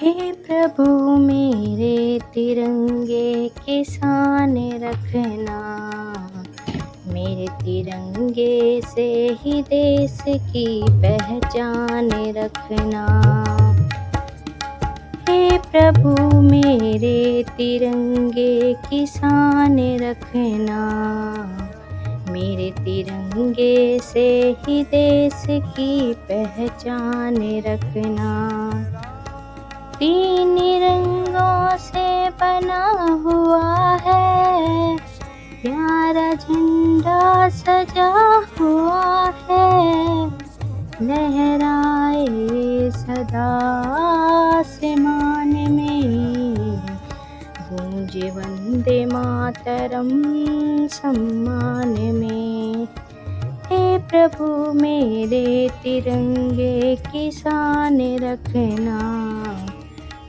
हे प्रभु मेरे तिरंगे की शान रखना, मेरे तिरंगे से ही देश की पहचान रखना। हे प्रभु मेरे तिरंगे की शान रखना, मेरे तिरंगे से ही देश की पहचान रखना। तीन रंगों से बना हुआ है, प्यारा झंडा सजा हुआ है, लहराए सदा आसमान में, गूंजे वंदे मातरम सम्मान में। हे प्रभु मेरे तिरंगे की शान रखना,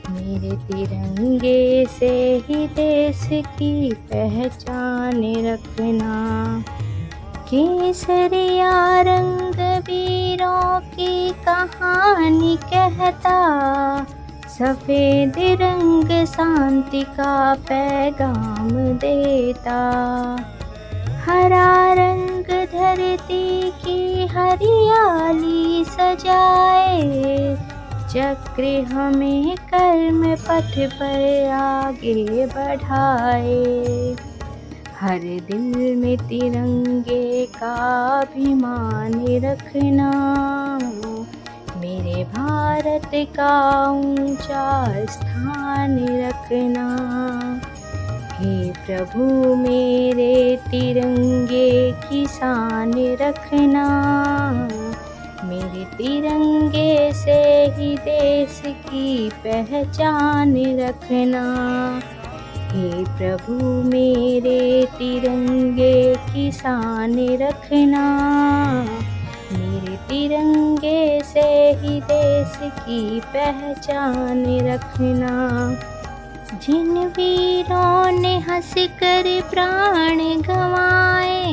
मेरे तिरंगे से ही देश की पहचान रखना। केसरिया रंग वीरों की कहानी कहता, सफेद रंग शांति का पैगाम देता, हरा रंग धरती की हरियाली सजाए, चक्र हमें कर्म पथ पर आगे बढ़ाए। हर दिल में तिरंगे का अभिमान रखना, मेरे भारत का ऊंचा स्थान रखना। हे प्रभु मेरे तिरंगे की शान रखना, मेरे तिरंगे से ही देश की पहचान रखना। हे प्रभु मेरे तिरंगे की शान रखना, मेरे तिरंगे से ही देश की पहचान रखना। जिन वीरों ने हंस कर प्राण गंवाए,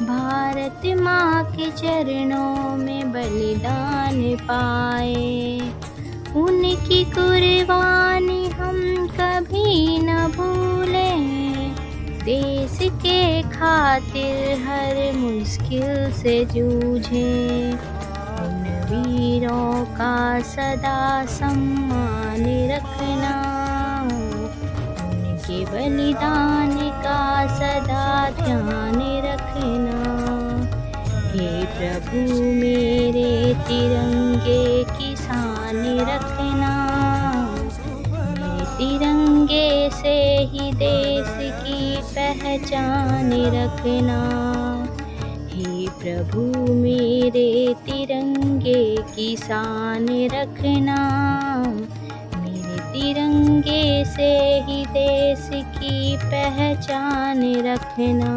भारत माँ के चरणों में बलिदान पाए, उनकी कुर्बानी हम कभी न भूलें, देश के खातिर हर मुश्किल से जूझें। उन वीरों का सदा सम्मान रखना, उनके बलिदान का सदा ध्यान रखना। हे प्रभु मेरे तिरंगे की शान रखना, मेरे तिरंगे से ही देश की पहचान रखना। हे प्रभु मेरे तिरंगे की शान रखना, मेरे तिरंगे से ही देश की पहचान रखना।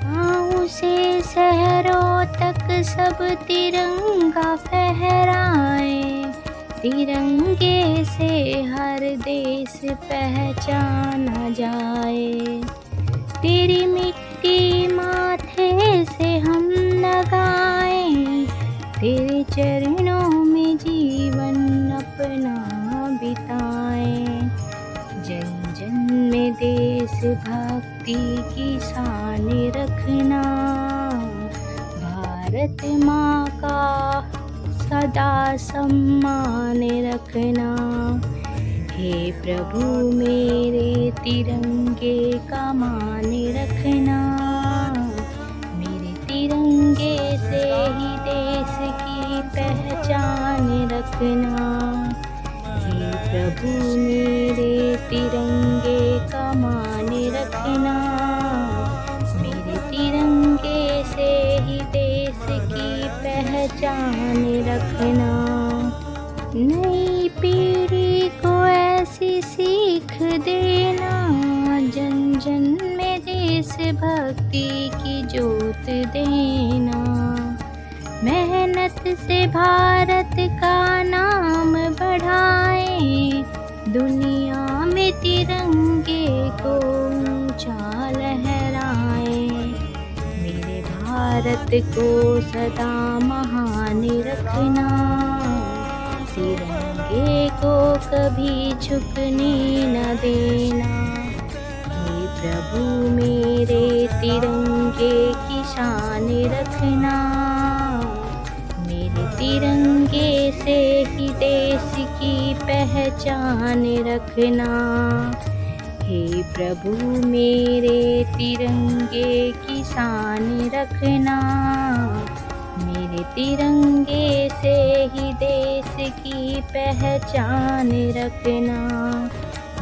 गाँव से शहरों तक सब तिरंगा फहराए, तिरंगे से हर देश पहचाना जाए। तेरी मिट्टी माथे से हम लगाएं, तेरे चरणों में जीवन अपना बिताएं। जन जन में देश भक्ति की शान रखना, भारत माँ का सदा सम्मान रखना। हे प्रभु मेरे तिरंगे का मान रखना, मेरे तिरंगे से ही देश की पहचान रखना। हे प्रभु मेरे तिरंगे का मान रखना, मेरे तिरंगे से ही देश की पहचान रखना। नई पीढ़ी को ऐसी सीख देना, जन जन में देश भक्ति की जोत देना। मेहनत से भारत का नाम बढ़ाए, दुनिया में तिरंगे को ऊंचा लहराए। मेरे भारत को सदा महान रखना, तिरंगे को कभी झुकने न देना। हे प्रभु मेरे तिरंगे की शान रखना। मेरे तिरंगे से ही देश की पहचान रखना। हे प्रभु मेरे तिरंगे की शान रखना। मेरे तिरंगे से ही देश की पहचान रखना।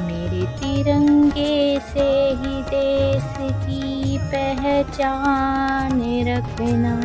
मेरे तिरंगे से ही देश की पहचान रखना।